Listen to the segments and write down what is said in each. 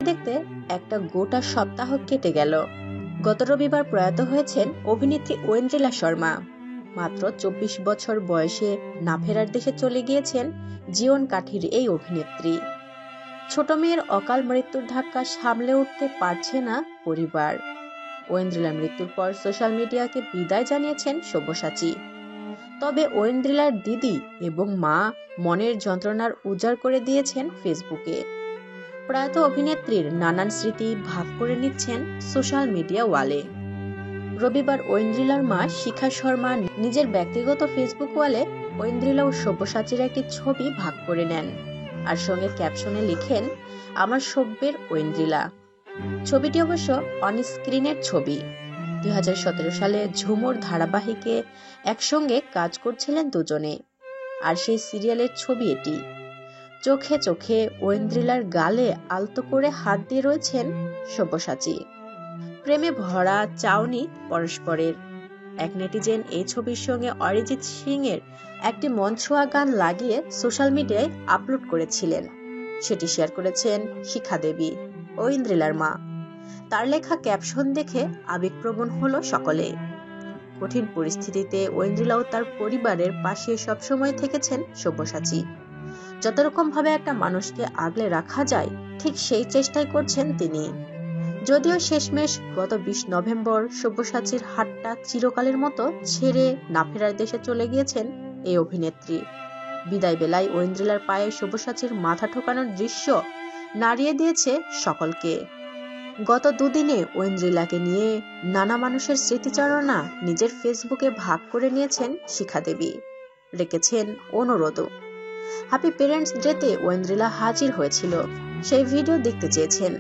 দেখতে একটা গোটা সপ্তাহ কেটে গেল। গত রবিবার প্রয়াত হয়েছেন অভিনেত্রী ঐন্দ্রিলা শর্মা। মাত্র ২৪ বছর বয়সে না ফেরার দেশে চলে গিয়েছেন জীবন কাঠির এই অভিনেত্রী। ছোট মেয়ের অকাল মৃত্যুর ধাক্কা সামলে উঠতে পারছে না পরিবার। ঐন্দ্রিলার মৃত্যুর পর সোশ্যাল মিডিয়াকে বিদায় জানিয়েছেন সব্যসাচী। তবে ঐন্দ্রিলার দিদি এবং মা মনের যন্ত্রণার উজাড় করে দিয়েছেন ফেসবুকে। প্রয়াত অভিনেত্রীর নানান স্মৃতি ভাগ করে নিচ্ছেন সোশ্যাল মিডিয়া ওয়ালে। রবিবার ঐন্দ্রিলার মা শিখা শর্মা নিজের ব্যক্তিগত ফেসবুক ওয়ালে ঐন্দ্রিলা ও সব্যসাচীর একটি ছবি ভাগ করে নেন, আর সঙ্গে ক্যাপশনে লিখেন, আমার সব্যের ঐন্দ্রিলা। ছবিটি অবশ্য অনস্ক্রিনের ছবি। ২০১৭ সালে ঝুমুর ধারাবাহিকে একসঙ্গে কাজ করছিলেন দুজনে, আর সেই সিরিয়ালের ছবি এটি। চোখে চোখে ঐন্দ্রিলার গালে আলতো করে হাত দিয়ে রয়েছেন সব্যসাচী। প্রেমে ভরা চাউনি পরস্পরের। এক নেটিজেন এই ছবির সঙ্গে অরিজিৎ সিং এর একটি মন ছোঁয়া গান লাগিয়ে সোশ্যাল মিডিয়ায় আপলোড করেছিলেন। সেটি শেয়ার করেছেন শিখা দেবী, ঐন্দ্রিলার মা। তার লেখা ক্যাপশন দেখে আবেগপ্রবণ হলো সকলে। কঠিন পরিস্থিতিতে ঐন্দ্রিলা ও তার পরিবারের পাশে সবসময় থেকেছেন সব্যসাচী। যত রকম ভাবে একটা মানুষকে আগলে রাখা যায়, ঠিক সেই চেষ্টাই করছেন তিনি। যদিও শেষমেশ গত ২০ নভেম্বর সব্যসাচীর হাতটা চিরকালের মতো ছেড়ে না ফেরার দেশে চলে গিয়েছেন এই অভিনেত্রী। বিদায় বেলায় ঐন্দ্রিলার পায়ে সব্যসাচীর মাথা ঠোকানোর দৃশ্য নাড়িয়ে দিয়েছে সকলকে। গত দুদিনে ঐন্দ্রিলাকে নিয়ে নানা মানুষের স্মৃতিচারণা নিজের ফেসবুকে ভাগ করে নিয়েছেন শিখা দেবী। রেখেছেন অনুরোধও। হ্যাপি পেরেন্টস ডেতে ঐন্দ্রিলা হাজির হয়েছিল, সেই ভিডিও দেখতে চেয়েছেন।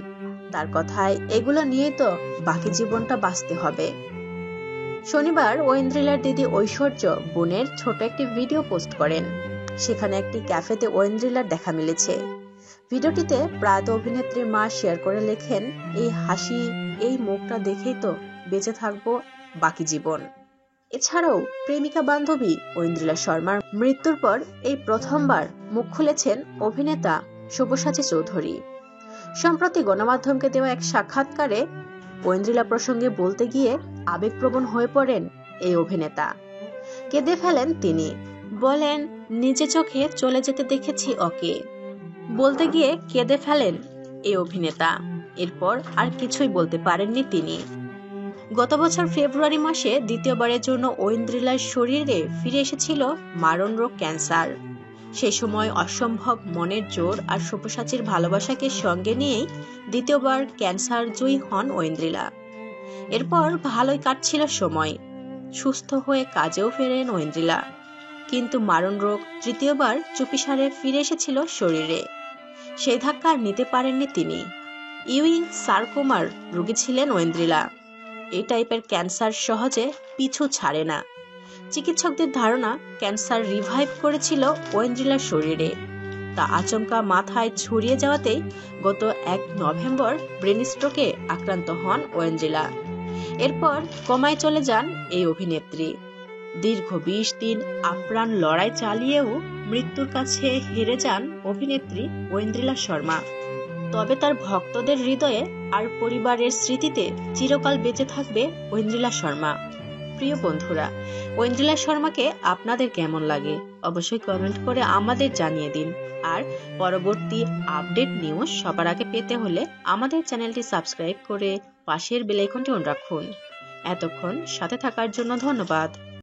তার কথায়, এগুলো নিয়েই তো বাকি জীবনটা বাঁচতে হবে। শনিবার ঐন্দ্রিলার দিদি ঐশ্বর্য বোনের ছোট একটি ভিডিও পোস্ট করেন। সেখানে একটি ক্যাফেতে ঐন্দ্রিলার দেখা মিলেছে। ভিডিওটিতে প্রয়াত অভিনেত্রীর মা শেয়ার করে লেখেন, এই হাসি, এই মুখটা দেখেই তো বেঁচে থাকবো বাকি জীবন। এছাড়াও প্রেমিকা বান্ধবী ঐন্দ্রিলা শর্মার মৃত্যুর পর এই প্রথমবার মুখ খুলেছেন অভিনেতা সব্যসাচী চৌধুরী। সম্প্রতি গণমাধ্যমকে দেওয়া এক সাক্ষাৎকারে ঐন্দ্রিলা প্রসঙ্গে বলতে গিয়ে আবেগপ্রবণ হয়ে পড়েন এই অভিনেতা। কেঁদে ফেলেন তিনি। বলেন, নিজে চোখে চলে যেতে দেখেছি ওকে। বলতে গিয়ে কেঁদে ফেলেন এই অভিনেতা। এরপর আর কিছুই বলতে পারেননি তিনি। গত বছর ফেব্রুয়ারি মাসে দ্বিতীয়বারের জন্য ঐন্দ্রিলার শরীরে ফিরে এসেছিল মারণ রোগ ক্যান্সার। সেই সময় অসম্ভব মনের জোর আর সব্যসাচীর ভালোবাসাকে সঙ্গে নিয়েই দ্বিতীয়বার ক্যান্সার জয়ী হন ঐন্দ্রিলা। এরপর ভালোই কাটছিল সময়। সুস্থ হয়ে কাজেও ফেরেন ঐন্দ্রিলা। কিন্তু মারণ রোগ তৃতীয়বার চুপিসারে ফিরে এসেছিল শরীরে। সেই ধাক্কা আর নিতে পারেননি তিনি। ইউইং সারকোমার রোগী ছিলেন ঐন্দ্রিলা। এই টাইপের ক্যান্সার সহজে পিছু ছাড়ে না। চিকিৎসকদের ধারণা, ক্যান্সার রিভাইভ করেছিল ঐন্দ্রিলার শরীরে। তা আচমকা মাথায় ছড়িয়ে যাওয়াতেই গত ১ নভেম্বর ব্রেন স্ট্রোকে আক্রান্ত হন ঐন্দ্রিলা। এরপর কোমায় চলে যান এই অভিনেত্রী। দীর্ঘ ২০ দিন আপ্রাণ লড়াই চালিয়েও মৃত্যুর কাছে হেরে যান অভিনেত্রী ঐন্দ্রিলা শর্মা। তবে তার ভক্তদের হৃদয়ে আর পরিবারের স্মৃতিতে চিরকাল বেঁচে থাকবে ঐন্দ্রিলা শর্মা। প্রিয় বন্ধুরা, ঐন্দ্রিলা শর্মাকে আপনাদের কেমন লাগে অবশ্যই কমেন্ট করে আমাদের জানিয়ে দিন। আর পরবর্তী আপডেট নিউজ সবার আগে পেতে হলে আমাদের চ্যানেলটি সাবস্ক্রাইব করে পাশের বেল আইকনটি অন রাখুন। এতক্ষণ সাথে থাকার জন্য ধন্যবাদ।